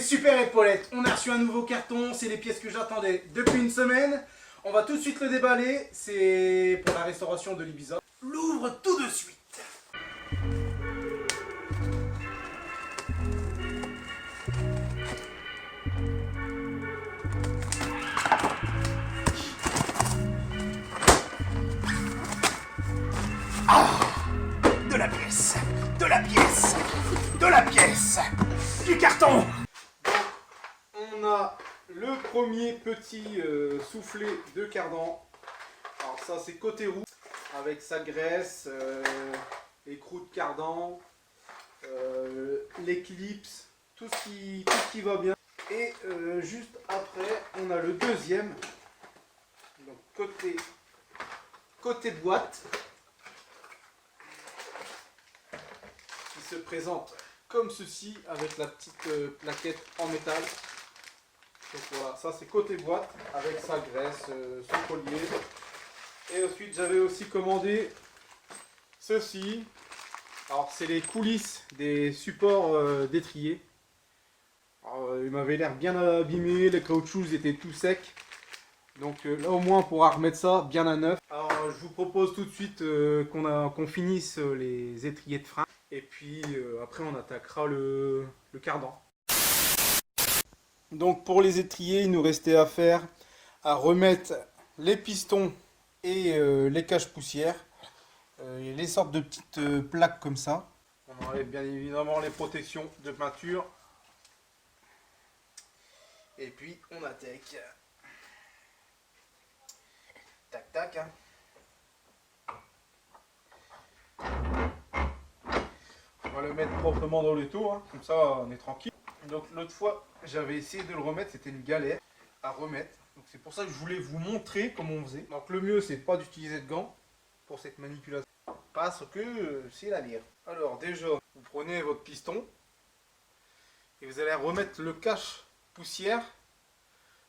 super épaulettes, on a reçu un nouveau carton, c'est les pièces que j'attendais depuis une semaine. On va tout de suite le déballer, c'est pour la restauration de l'Ibiza. L'ouvre tout de suite. De la pièce, de la pièce, de la pièce, du carton. On a le premier petit soufflet de cardan. Alors ça c'est côté roue, avec sa graisse, l'écrou de cardan, l'éclipse, tout ce qui va bien. Et juste après, on a le deuxième, donc côté boîte, qui se présente comme ceci, avec la petite plaquette en métal. Donc voilà, ça c'est côté boîte, avec sa graisse, son collier. Et ensuite j'avais aussi commandé ceci. Alors c'est les coulisses des supports d'étrier. Il m'avait l'air bien abîmé, les caoutchoucs étaient tout secs. Donc là au moins on pourra remettre ça bien à neuf. Alors je vous propose tout de suite qu'on finisse les étriers de frein. Et puis après on attaquera le cardan. Donc pour les étriers, il nous restait à remettre les pistons et les caches poussières. Les sortes de petites plaques comme ça. On enlève bien évidemment les protections de peinture. Et puis on attaque. Tac tac. Hein. On va le mettre proprement dans le tour, hein. Comme ça on est tranquille. Donc l'autre fois j'avais essayé de le remettre, c'était une galère à remettre. Donc c'est pour ça que je voulais vous montrer comment on faisait. Donc le mieux c'est pas d'utiliser de gants pour cette manipulation. Parce que c'est la merde. Alors déjà, vous prenez votre piston et vous allez remettre le cache poussière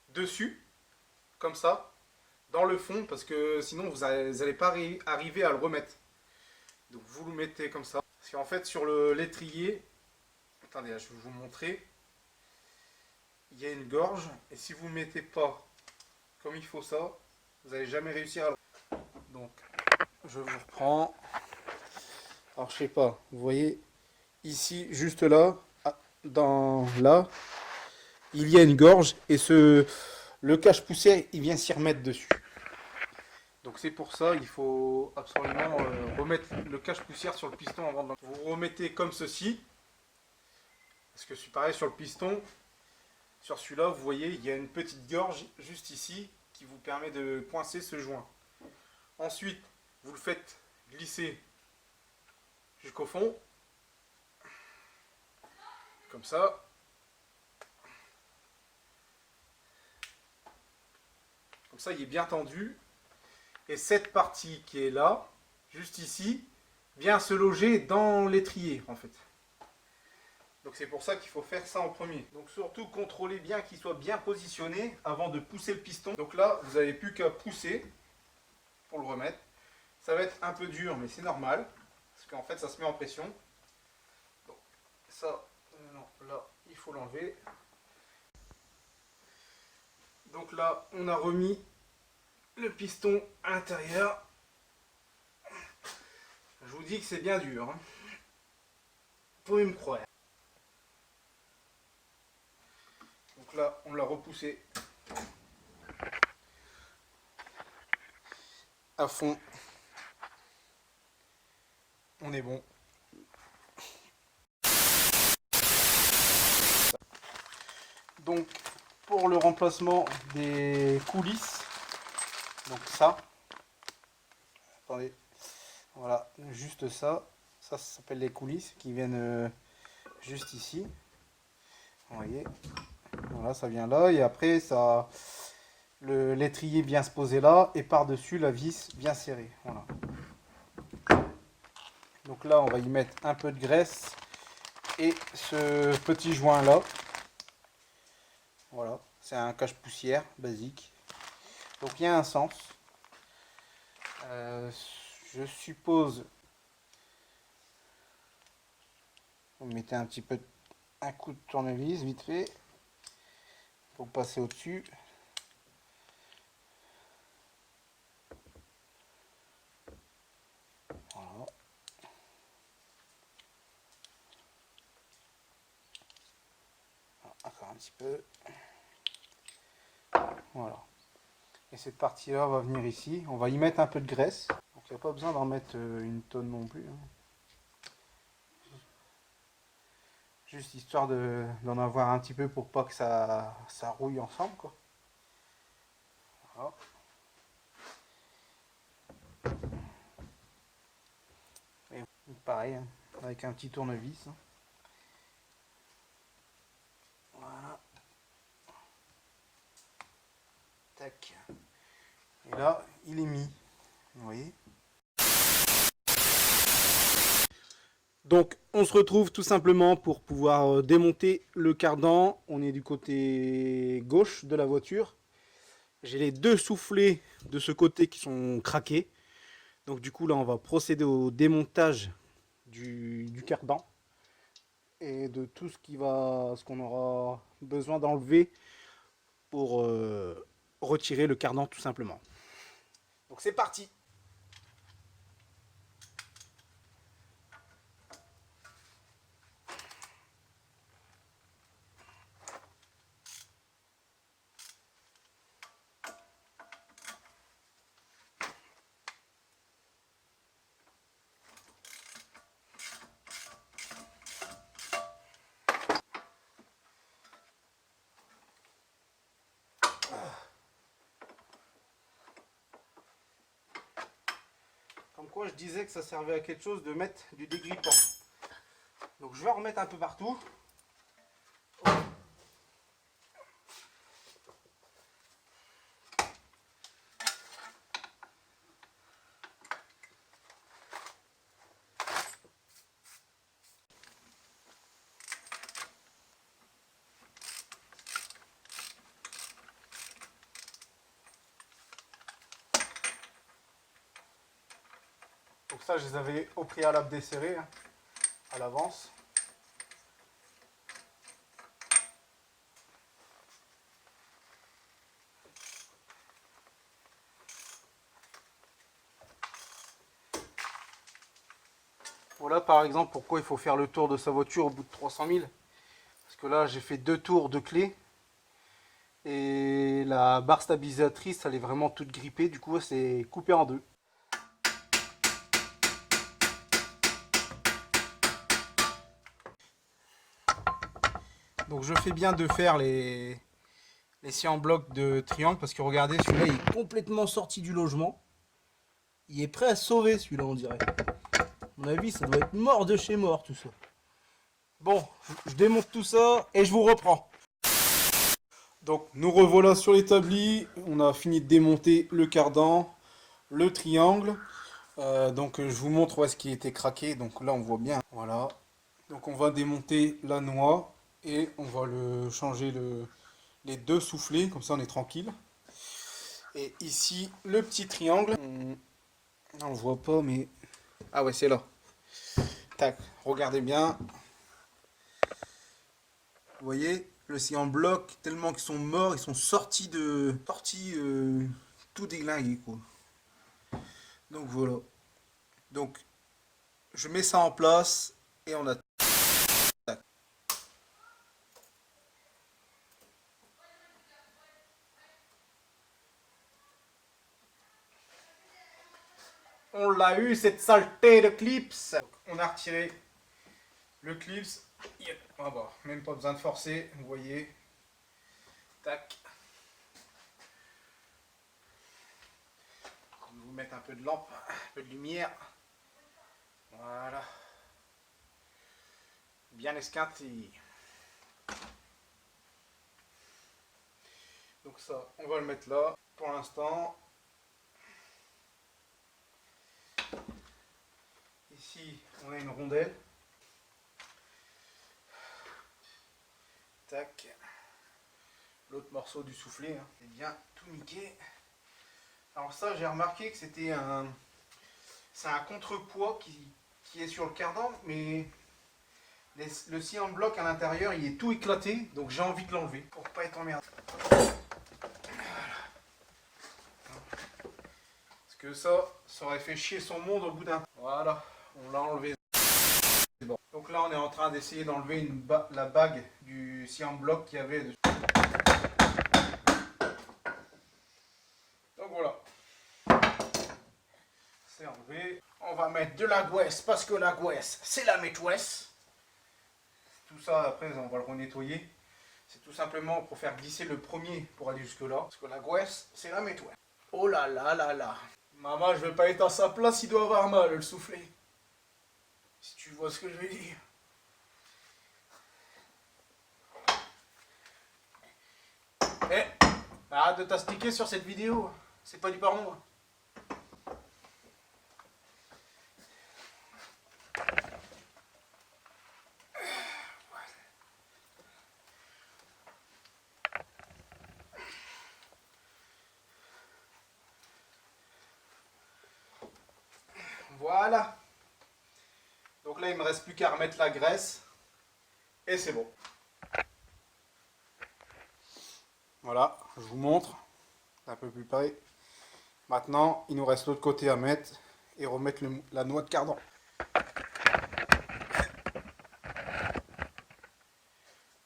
dessus, comme ça, dans le fond, parce que sinon vous n'allez pas arriver à le remettre. Donc vous le mettez comme ça. Parce qu'en fait sur l'étrier, attendez, là, je vais vous montrer, il y a une gorge, et si vous ne mettez pas comme il faut ça, vous n'allez jamais réussir à le... Donc je vous reprends. Alors je sais pas, vous voyez ici, juste là, là, il y a une gorge et le cache-poussière, il vient s'y remettre dessus. Donc c'est pour ça, il faut absolument remettre le cache-poussière sur le piston avant de... Vous remettez comme ceci, parce que c'est pareil sur le piston. Sur celui-là, vous voyez, il y a une petite gorge juste ici qui vous permet de coincer ce joint. Ensuite, vous le faites glisser jusqu'au fond, comme ça. Comme ça, il est bien tendu. Et cette partie qui est là, juste ici, vient se loger dans l'étrier, en fait. Donc c'est pour ça qu'il faut faire ça en premier. Donc surtout, contrôlez bien qu'il soit bien positionné avant de pousser le piston. Donc là, vous n'avez plus qu'à pousser pour le remettre. Ça va être un peu dur, mais c'est normal. Parce qu'en fait, ça se met en pression. Donc ça, non, là, il faut l'enlever. Donc là, on a remis le piston à l'intérieur. Je vous dis que c'est bien dur. Hein. Vous pouvez me croire. Donc là, on l'a repoussé à fond. On est bon. Donc, pour le remplacement des coulisses, donc ça, attendez, voilà, juste ça s'appelle les coulisses qui viennent juste ici. Vous voyez, voilà, ça vient là et après ça, l'étrier vient se poser là et par-dessus la vis bien serrée. Voilà. Donc là, on va y mettre un peu de graisse et ce petit joint là. Voilà, c'est un cache-poussière basique. Donc il y a un sens. Je suppose, vous mettez un coup de tournevis vite fait. pour passer au-dessus. Voilà. Encore un petit peu. Voilà. Et cette partie-là va venir ici. On va y mettre un peu de graisse. Donc il n'y a pas besoin d'en mettre une tonne non plus. Juste histoire d'en avoir un petit peu pour pas que ça rouille ensemble, quoi. Voilà. Et pareil, hein, avec un petit tournevis. Voilà. Tac. Et là, il est mis. Vous voyez? Donc, on se retrouve tout simplement pour pouvoir démonter le cardan. On est du côté gauche de la voiture. J'ai les deux soufflets de ce côté qui sont craqués. Donc du coup, là, on va procéder au démontage du cardan et de tout ce qu'on aura besoin d'enlever pour retirer le cardan tout simplement. Donc c'est parti! Comme quoi je disais que ça servait à quelque chose de mettre du dégrippant. Donc je vais en remettre un peu partout. Donc ça, je les avais au préalable desserrés, hein, à l'avance. Voilà par exemple pourquoi il faut faire le tour de sa voiture au bout de 300 000. Parce que là, j'ai fait 2 tours de clé. Et la barre stabilisatrice, elle est vraiment toute grippée. Du coup, c'est coupé en deux. Donc je fais bien de faire les scies en bloc de triangle. Parce que regardez, celui-là, il est complètement sorti du logement. Il est prêt à sauver celui-là, on dirait. À mon avis, ça doit être mort de chez mort tout ça. Bon, je démonte tout ça et je vous reprends. Donc nous revoilà sur l'établi, on a fini de démonter le cardan, le triangle. Donc je vous montre où est-ce qu'il était craqué, donc là on voit bien. Voilà. Donc on va démonter la noix et on va changer les deux soufflets, comme ça on est tranquille. Et ici le petit triangle, on le voit pas mais... Ah ouais, c'est là. Tac, regardez bien. Vous voyez, le scie en bloc, tellement qu'ils sont morts, ils sont sortis tout déglingués quoi. Donc voilà. Donc je mets ça en place et on a... On l'a eu cette saleté de clips. Donc, on a retiré le clips. Ah bah, même pas besoin de forcer, vous voyez. Tac. Je vais vous mettre un peu de lampe, un peu de lumière. Voilà. Bien esquinté. Donc ça, on va le mettre là. Pour l'instant, ici, on a une rondelle. Tac. L'autre morceau du soufflet, hein, est bien tout niqué. Alors ça, j'ai remarqué que c'est un contrepoids qui est sur le cardan, mais Le scie en bloc à l'intérieur, il est tout éclaté, donc j'ai envie de l'enlever pour pas être emmerdé. Parce que ça aurait fait chier son monde au bout d'un... Voilà, on l'a enlevé. C'est bon. Donc là, on est en train d'essayer d'enlever la bague du scie en bloc qu'il y avait dessus. Donc voilà. C'est enlevé. On va mettre de la gouesse parce que la gouesse, c'est la maîtresse. Tout ça, après, on va le renettoyer. C'est tout simplement pour faire glisser le premier pour aller jusque là. Parce que la gouesse, c'est la maîtresse. Oh là là là là. Maman, je vais pas être à sa place, il doit avoir mal, le souffler. Si tu vois ce que je veux dire. Eh, arrête de t'astiquer sur cette vidéo. C'est pas du porno. Voilà. Donc là, il me reste plus qu'à remettre la graisse. Et c'est bon. Voilà, je vous montre. Un peu plus près. Maintenant, il nous reste l'autre côté à mettre. Et remettre la noix de cardan.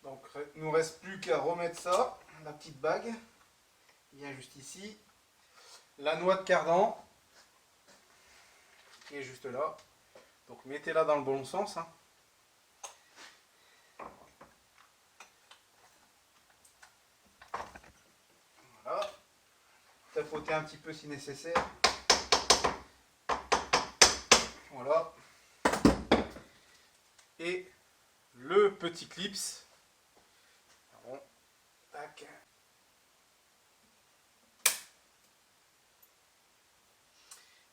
Donc, il nous reste plus qu'à remettre ça. La petite bague. Il vient juste ici. La noix de cardan. Qui est juste là. Donc mettez-la dans le bon sens. Hein. Voilà. Tapoter un petit peu si nécessaire. Voilà. Et le petit clips. Bon. Tac.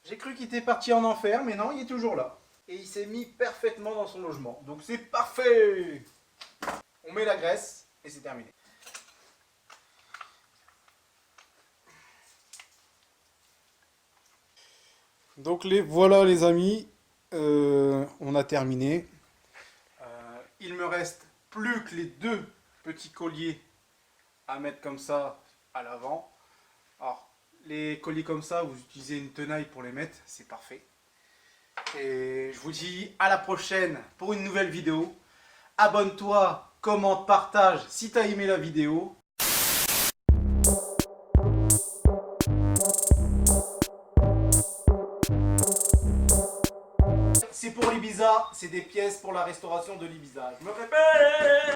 J'ai cru qu'il était parti en enfer, mais non, il est toujours là. Et il s'est mis parfaitement dans son logement. Donc c'est parfait! On met la graisse et c'est terminé. Donc voilà les amis, on a terminé. Il me reste plus que les deux petits colliers à mettre comme ça à l'avant. Alors, les colliers comme ça, vous utilisez une tenaille pour les mettre, c'est parfait. Et je vous dis à la prochaine pour une nouvelle vidéo. Abonne-toi, commente, partage si tu as aimé la vidéo. C'est pour l'Ibiza, c'est des pièces pour la restauration de l'Ibiza. Je me répète!